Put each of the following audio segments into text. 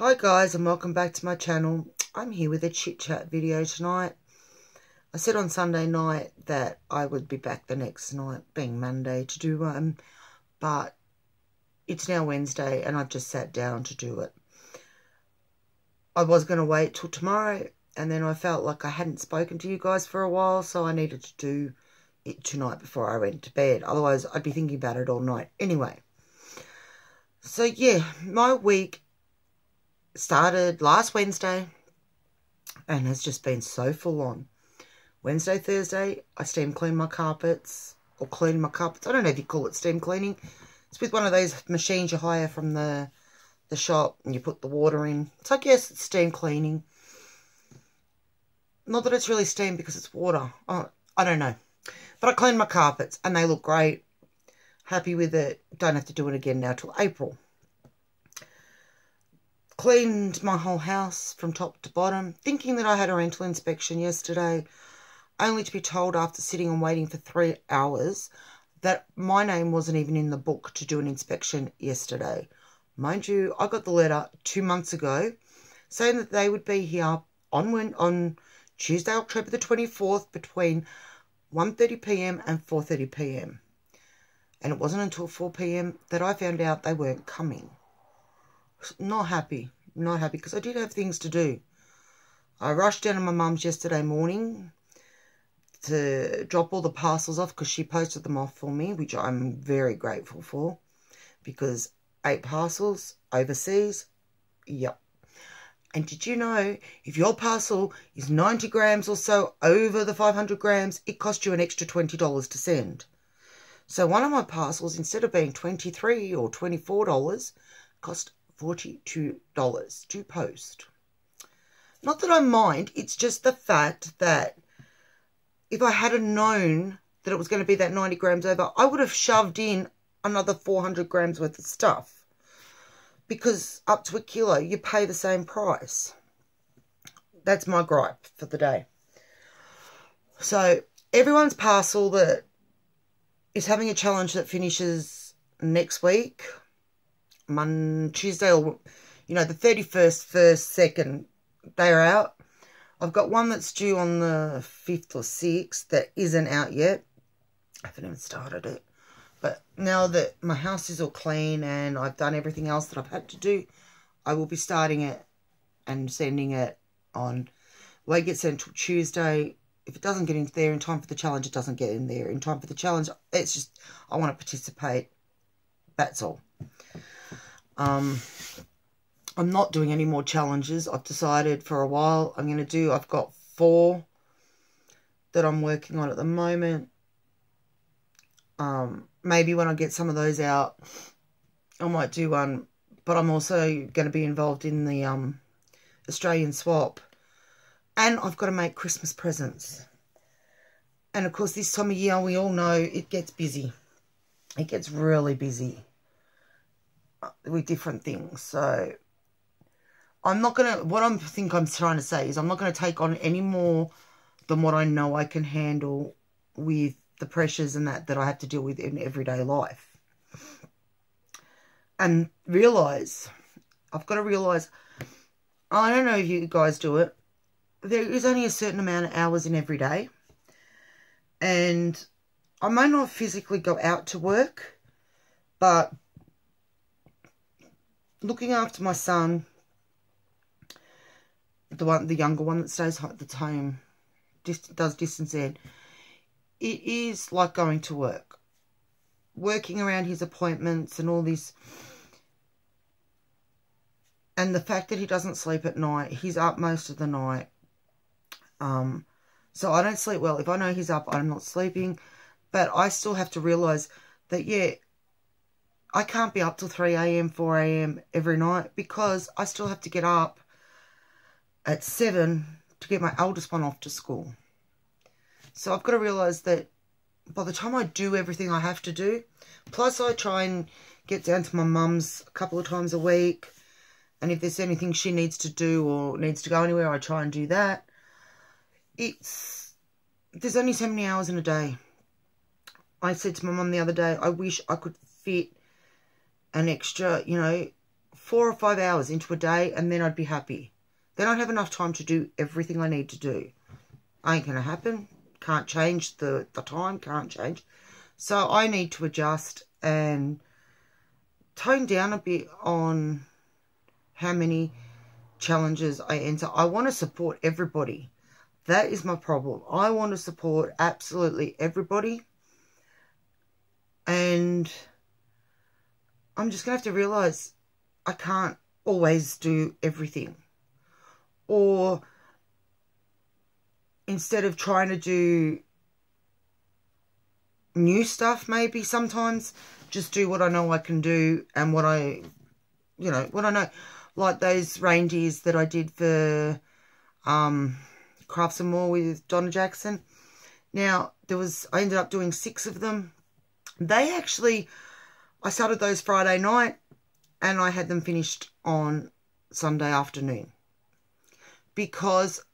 Hi guys, and welcome back to my channel. I'm here with a chit-chat video tonight. I said on Sunday night that I would be back the next night, being Monday, to do one, but it's now Wednesday and I've just sat down to do it. I was going to wait till tomorrow, and then I felt like I hadn't spoken to you guys for a while, so I needed to do it tonight before I went to bed. Otherwise, I'd be thinking about it all night. Anyway, so yeah, my week started last Wednesday and has just been so full on. Wednesday, Thursday, I steam cleaned my carpets, or cleaned my carpets. I don't know if you call it steam cleaning. It's with one of those machines you hire from the shop and you put the water in. So I guess it's steam cleaning. Not that it's really steam because it's water. I don't know. But I cleaned my carpets and they look great. Happy with it. Don't have to do it again now till April. Cleaned my whole house from top to bottom, thinking that I had a rental inspection yesterday, only to be told after sitting and waiting for 3 hours that my name wasn't even in the book to do an inspection yesterday. Mind you, I got the letter 2 months ago saying that they would be here on Tuesday, October the 24th between 1:30 p.m. and 4:30 p.m. And it wasn't until 4 p.m. that I found out they weren't coming. Not happy because I did have things to do. I rushed down to my mum's yesterday morning to drop all the parcels off because she posted them off for me, which I'm very grateful for, because 8 parcels overseas, yep. And did you know, if your parcel is 90 grams or so over the 500 grams, it costs you an extra $20 to send. So one of my parcels, instead of being $23 or $24, cost $42 to post. Not that I mind, it's just the fact that if I had known that it was going to be that 90 grams over, I would have shoved in another 400 grams worth of stuff. Because up to a kilo, you pay the same price. That's my gripe for the day. So everyone's parcel that is having a challenge that finishes next week, Tuesday, or, the 31st, 1st, 2nd, they're out. I've got one that's due on the 5th or 6th that isn't out yet. I haven't even started it. But now that my house is all clean and I've done everything else that I've had to do, I will be starting it and sending it on. Won't get sent till Tuesday. If it doesn't get in there in time for the challenge, it doesn't get in there in time for the challenge. It's just, I want to participate. That's all. I'm not doing any more challenges. I've decided for a while I've got 4 that I'm working on at the moment. Maybe when I get some of those out, I might do one. But I'm also going to be involved in the Australian swap. And I've got to make Christmas presents. And of course, this time of year, we all know it gets busy. It gets really busy with different things. So I'm not going to, I'm trying to say is I'm not going to take on any more than what I know I can handle with the pressures and that I have to deal with in everyday life. And I've got to realise, I don't know if you guys do it, there is only a certain amount of hours in every day. And I may not physically go out to work, but looking after my son, the younger one that stays at home, does distance ed, it is like going to work. Working around his appointments and all this. And the fact that he doesn't sleep at night, he's up most of the night. So I don't sleep well. If I know he's up, I'm not sleeping. But I still have to realise that, yeah, I can't be up till 3 a.m., 4 a.m. every night, because I still have to get up at 7 to get my eldest one off to school. So I've got to realise that by the time I do everything I have to do, plus I try and get down to my mum's a couple of times a week, and if there's anything she needs to do or needs to go anywhere, I try and do that. There's only so many hours in a day. I said to my mum the other day, I wish I could fit an extra, 4 or 5 hours into a day, and then I'd be happy. Then I'd have enough time to do everything I need to do. Ain't going to happen. Can't change the time. Can't change. So I need to adjust and tone down a bit on how many challenges I enter. I want to support everybody. That is my problem. I want to support absolutely everybody. And I'm just going to have to realise I can't always do everything. Or instead of trying to do new stuff, maybe sometimes just do what I know I can do and what I know. Like those reindeers that I did for Crafts and More with Donna Jackson. Now, I ended up doing 6 of them. I started those Friday night and I had them finished on Sunday afternoon. Because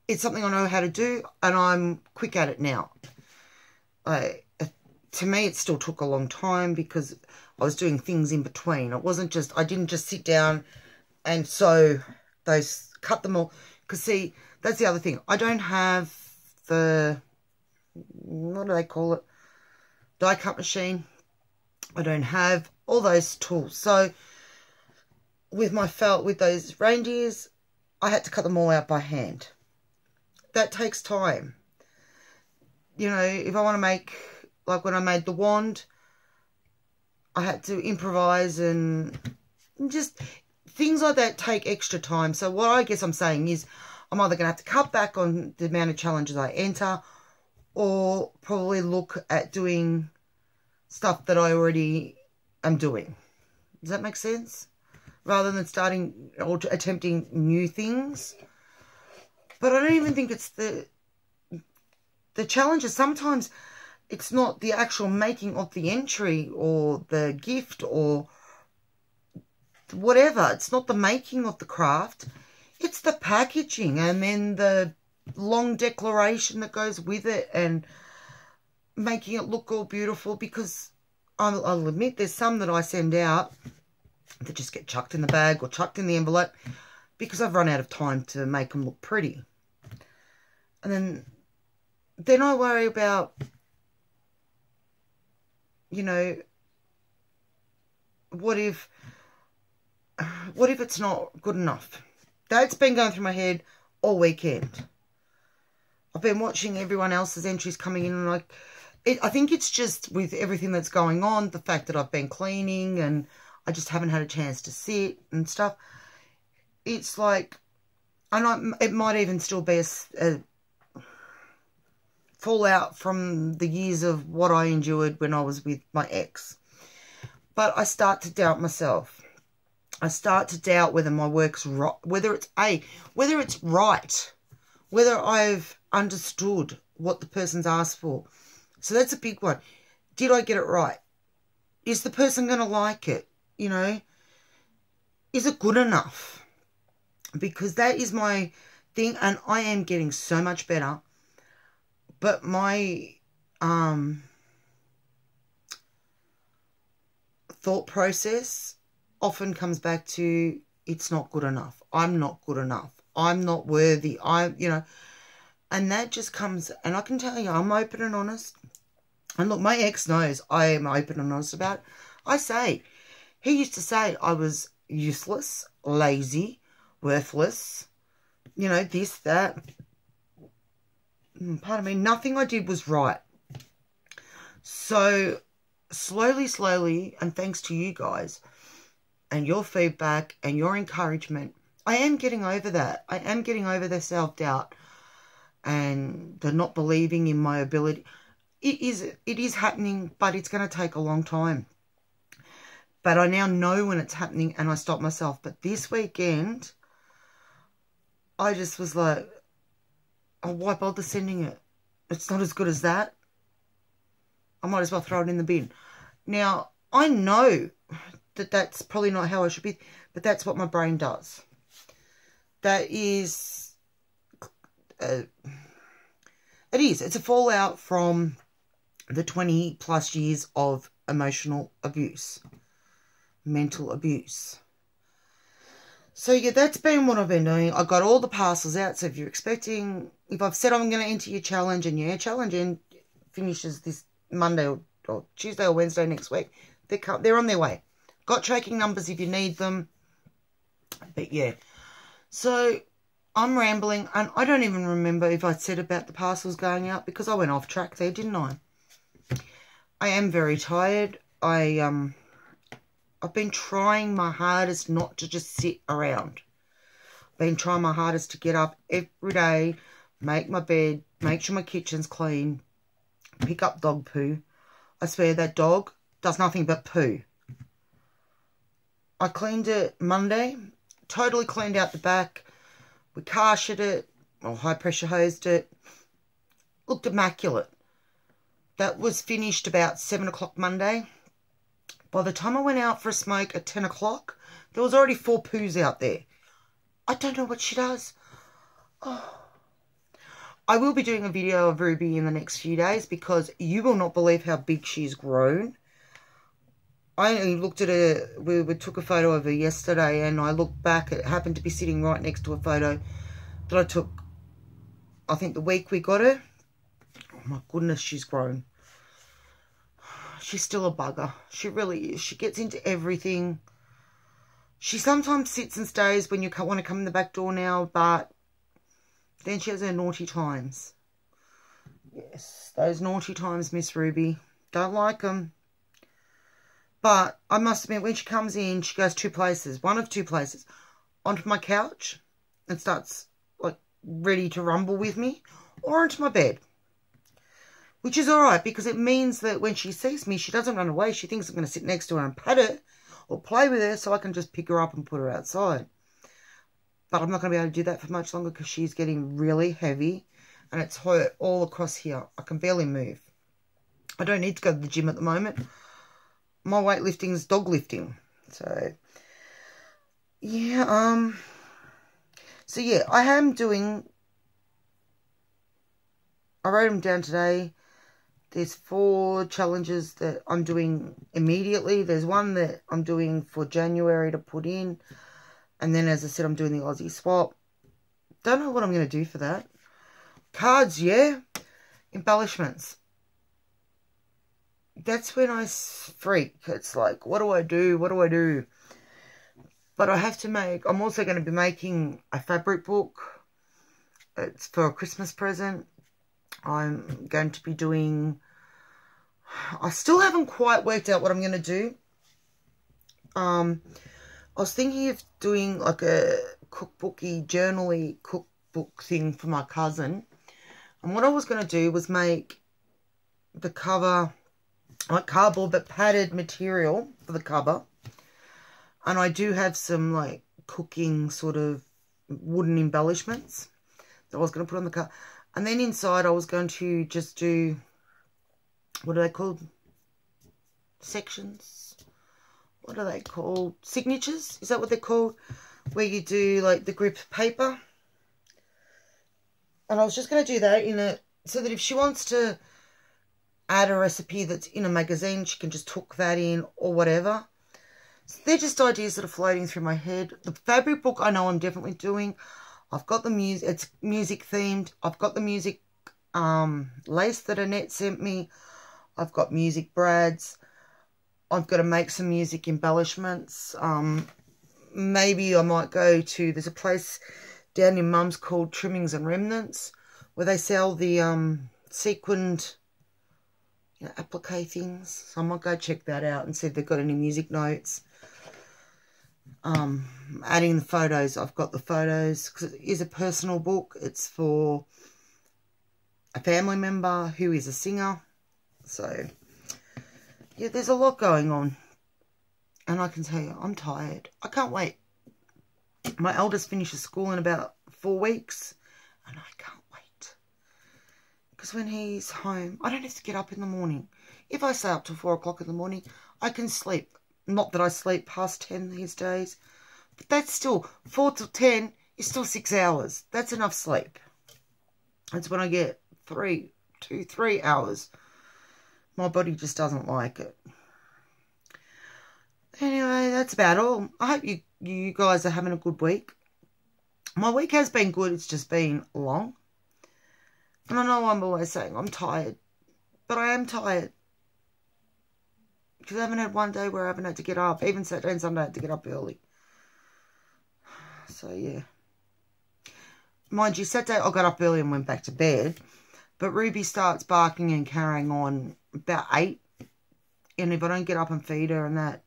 it's something I know how to do and I'm quick at it now. To me, it still took a long time because I was doing things in between. I didn't just sit down and cut them all. Because see, that's the other thing. I don't have what do they call it? Die cut machine. I don't have all those tools. So with those reindeers, I had to cut them all out by hand. That takes time. If I want to make, like when I made the wand, I had to improvise and just things like that take extra time. So what I guess I'm saying is I'm either going to have to cut back on the amount of challenges I enter or probably look at doing stuff that I already am doing. Does that make sense? Rather than starting or attempting new things. But I don't even think it's the challenges. Sometimes it's not the actual making of the entry or the gift or whatever. It's not the making of the craft. It's the packaging and then the long declaration that goes with it and making it look all beautiful, because I'll admit there's some that I send out that just get chucked in the bag or chucked in the envelope because I've run out of time to make them look pretty. And then I worry about, what if it's not good enough? That's been going through my head all weekend. I've been watching everyone else's entries coming in and I think it's just with everything that's going on, the fact that I've been cleaning and I just haven't had a chance to sit and stuff. It's like, it might even still be a fallout from the years of what I endured when I was with my ex. But I start to doubt myself. I start to doubt whether my work's right, whether it's right, whether I've understood what the person's asked for. So that's a big one. Did I get it right? Is the person going to like it? Is it good enough? Because that is my thing, and I am getting so much better. But my thought process often comes back to, it's not good enough. I'm not good enough. I'm not worthy. And that just comes, and I can tell you, I'm open and honest. And look, my ex knows I am open and honest about it. He used to say I was useless, lazy, worthless, this, that. Pardon me, nothing I did was right. So slowly, and thanks to you guys and your feedback and your encouragement, I am getting over that. I am getting over the self-doubt and the not believing in my ability. It is happening, but it's going to take a long time. But I now know when it's happening and I stop myself. But this weekend, I just was like, oh, why bother sending it? It's not as good as that. I might as well throw it in the bin. Now, I know that that's probably not how I should be, but that's what my brain does. That is, it is. It's a fallout from the 20 plus years of emotional abuse, mental abuse. So, yeah, that's been what I've been doing. I got all the parcels out. So, if you're expecting, if I've said I'm going to enter your challenge, and your challenge finishes this Monday or Tuesday or Wednesday next week, they're on their way. Got tracking numbers if you need them. But, yeah. So, I'm rambling, and I don't even remember if I said about the parcels going out because I went off track there, didn't I? I am very tired. I've been trying my hardest not to just sit around. I've been trying my hardest to get up every day, make my bed, make sure my kitchen's clean, pick up dog poo. I swear that dog does nothing but poo. I cleaned it Monday, totally cleaned out the back. We carshed it, or high pressure hosed it. Looked immaculate. That was finished about 7 o'clock Monday. By the time I went out for a smoke at 10 o'clock, there was already 4 poos out there. I don't know what she does. Oh. I will be doing a video of Ruby in the next few days because you will not believe how big she's grown. I looked at her, we took a photo of her yesterday, and I looked back, it happened to be sitting right next to a photo that I took, I think the week we got her. Oh my goodness, she's grown. She's still a bugger. She really is. She gets into everything. She sometimes sits and stays when you want to come in the back door now, but then she has her naughty times. Yes, those naughty times, Miss Ruby. Don't like them. But I must admit, when she comes in, she goes 2 places. One of 2 places. Onto my couch and starts, like, ready to rumble with me. Or onto my bed. Which is alright, because it means that when she sees me, she doesn't run away. She thinks I'm going to sit next to her and pat her or play with her, so I can just pick her up and put her outside. But I'm not going to be able to do that for much longer because she's getting really heavy. And it's hurt all across here. I can barely move. I don't need to go to the gym at the moment. My weightlifting is dog lifting. So, yeah, I am doing, I wrote them down today. There's 4 challenges that I'm doing immediately. There's one that I'm doing for January to put in. And then, as I said, I'm doing the Aussie swap. Don't know what I'm going to do for that. Cards, yeah. Embellishments. That's when I freak. It's like, what do I do? What do I do? But I have to make, I'm also going to be making a fabric book. It's for a Christmas present. I'm going to be doing, I still haven't quite worked out what I'm going to do. I was thinking of doing like a cookbooky, journal-y cookbook thing for my cousin. And what I was going to do was make the cover like cardboard but padded material for the cover. And I do have some like cooking sort of wooden embellishments that I was going to put on the cover. And then inside I was going to just do, what are they called? Sections? What are they called? Signatures? Is that what they're called? Where you do like the grip paper. And I was just going to do that in a, so that if she wants to add a recipe that's in a magazine, she can just hook that in or whatever. So they're just ideas that are floating through my head. The fabric book I know I'm definitely doing. I've got the music, it's music themed. I've got the music lace that Annette sent me. I've got music brads. I've got to make some music embellishments. Maybe I might go to, there's a place down in Mum's called Trimmings and Remnants where they sell the sequined, you know, applique things. So I might go check that out and see if they've got any music notes. Adding the photos. I've got the photos because it is a personal book. It's for a family member who is a singer. So, yeah, there's a lot going on. And I can tell you, I'm tired. I can't wait. My eldest finishes school in about 4 weeks. And I can't wait. Because when he's home, I don't have to get up in the morning. If I stay up till 4 o'clock in the morning, I can sleep. Not that I sleep past 10 these days. But that's still, 4 till 10 is still 6 hours. That's enough sleep. That's when I get 3 hours. My body just doesn't like it. Anyway, that's about all. I hope you you guys are having a good week. My week has been good. It's just been long. And I know I'm always saying I'm tired. But I am tired. Because I haven't had one day where I haven't had to get up. Even Saturday and Sunday I had to get up early. So, yeah. Mind you, Saturday I got up early and went back to bed. But Ruby starts barking and carrying on about 8. And if I don't get up and feed her and that,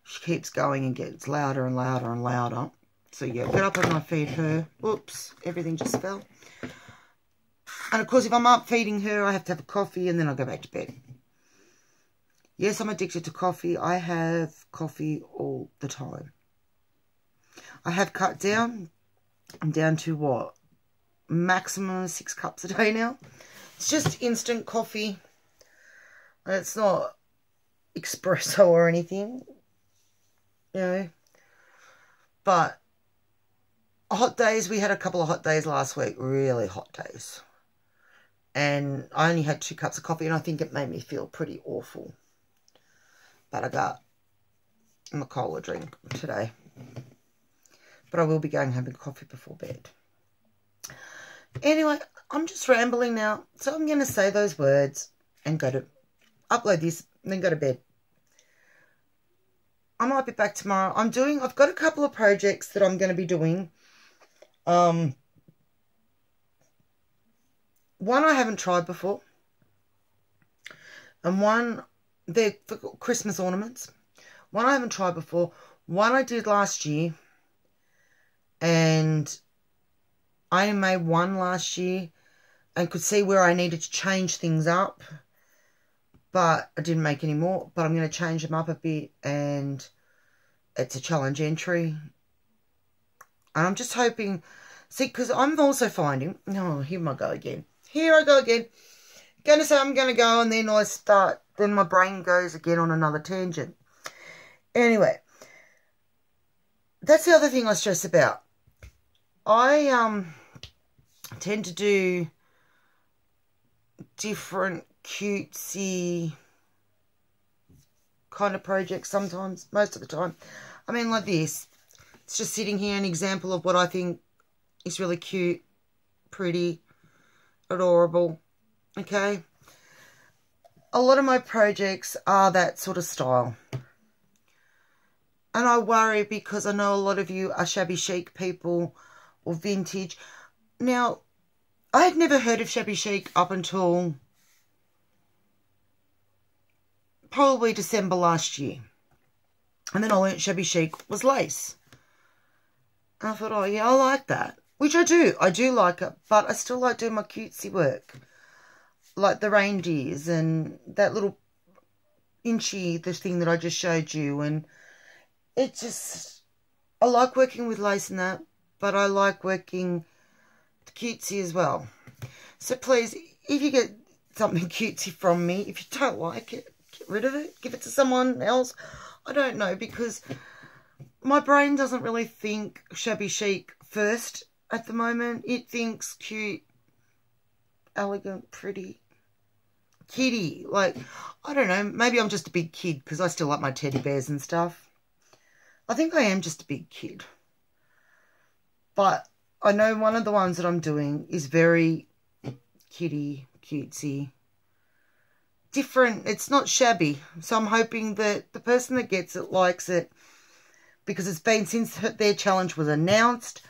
she keeps going and gets louder and louder and louder. So, yeah, get up and I feed her. Oops, everything just fell. And, of course, if I'm up feeding her, I have to have a coffee and then I'll go back to bed. Yes, I'm addicted to coffee. I have coffee all the time. I have cut down. I'm down to, what, maximum 6 cups a day now. It's just instant coffee. It's not espresso or anything, you know. But hot days, we had a couple of hot days last week, really hot days. And I only had 2 cups of coffee and I think it made me feel pretty awful. But I got my cola drink today. But I will be going having coffee before bed. Anyway, I'm just rambling now. So I'm going to say those words and go to upload this and then go to bed. I might be back tomorrow. I've got a couple of projects that I'm going to be doing. One I haven't tried before. And one, they're for Christmas ornaments. One I haven't tried before. One I did last year. And I only made one last year. And could see where I needed to change things up. But I didn't make any more. But I'm going to change them up a bit. And it's a challenge entry. And I'm just hoping... See, because I'm also finding... Oh, here I go again. Here I go again. Going to say I'm going to go and then I start... Then my brain goes again on another tangent. Anyway. That's the other thing I stress about. I tend to do different cutesy kind of projects sometimes. Most of the time. I mean, like this. It's just sitting here, an example of what I think is really cute, pretty, adorable, okay? A lot of my projects are that sort of style. And I worry because I know a lot of you are shabby chic people or vintage. Now, I had never heard of shabby chic up until probably December last year. And then I learnt shabby chic was lace. And I thought, oh yeah, I like that. Which I do. I do like it. But I still like doing my cutesy work. Like the reindeers and that little inchy, the thing that I just showed you. And it just, I like working with lace and that. But I like working the cutesy as well. So please, if you get something cutesy from me, if you don't like it, get rid of it. Give it to someone else. I don't know, because my brain doesn't really think shabby chic first at the moment. It thinks cute, elegant, pretty, kiddie. Like, I don't know. Maybe I'm just a big kid because I still like my teddy bears and stuff. I think I am just a big kid. But I know one of the ones that I'm doing is very kiddie, cutesy. Different. It's not shabby. So I'm hoping that the person that gets it likes it. Because it's been since their challenge was announced.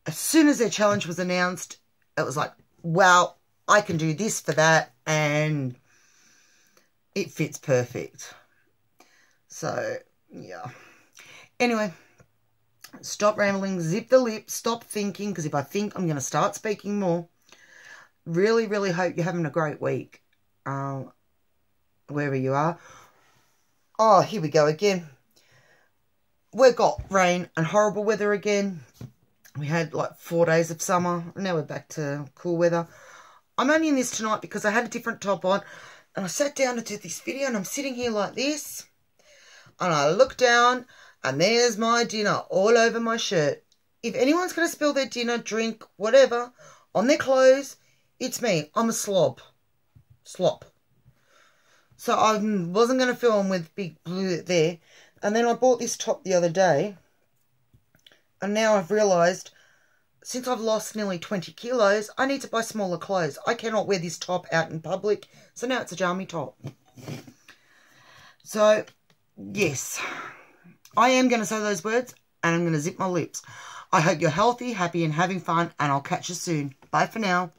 As soon as their challenge was announced, it was like, wow, I can do this for that. And it fits perfect. So, yeah. Anyway, stop rambling. Zip the lip. Stop thinking. Because if I think, I'm going to start speaking more. Really, really hope you're having a great week. Wherever you are. Oh, here we go again. We've got rain and horrible weather again. We had like 4 days of summer. Now we're back to cool weather. I'm only in this tonight because I had a different top on. And I sat down to do this video and I'm sitting here like this. And I look down and there's my dinner all over my shirt. If anyone's going to spill their dinner, drink, whatever, on their clothes, it's me. I'm a slob. Slop. So I wasn't going to film with big blue there. And then I bought this top the other day. And now I've realised, since I've lost nearly 20 kilos, I need to buy smaller clothes. I cannot wear this top out in public. So now it's a jammy top. So, yes, I am going to say those words and I'm going to zip my lips. I hope you're healthy, happy and having fun, and I'll catch you soon. Bye for now.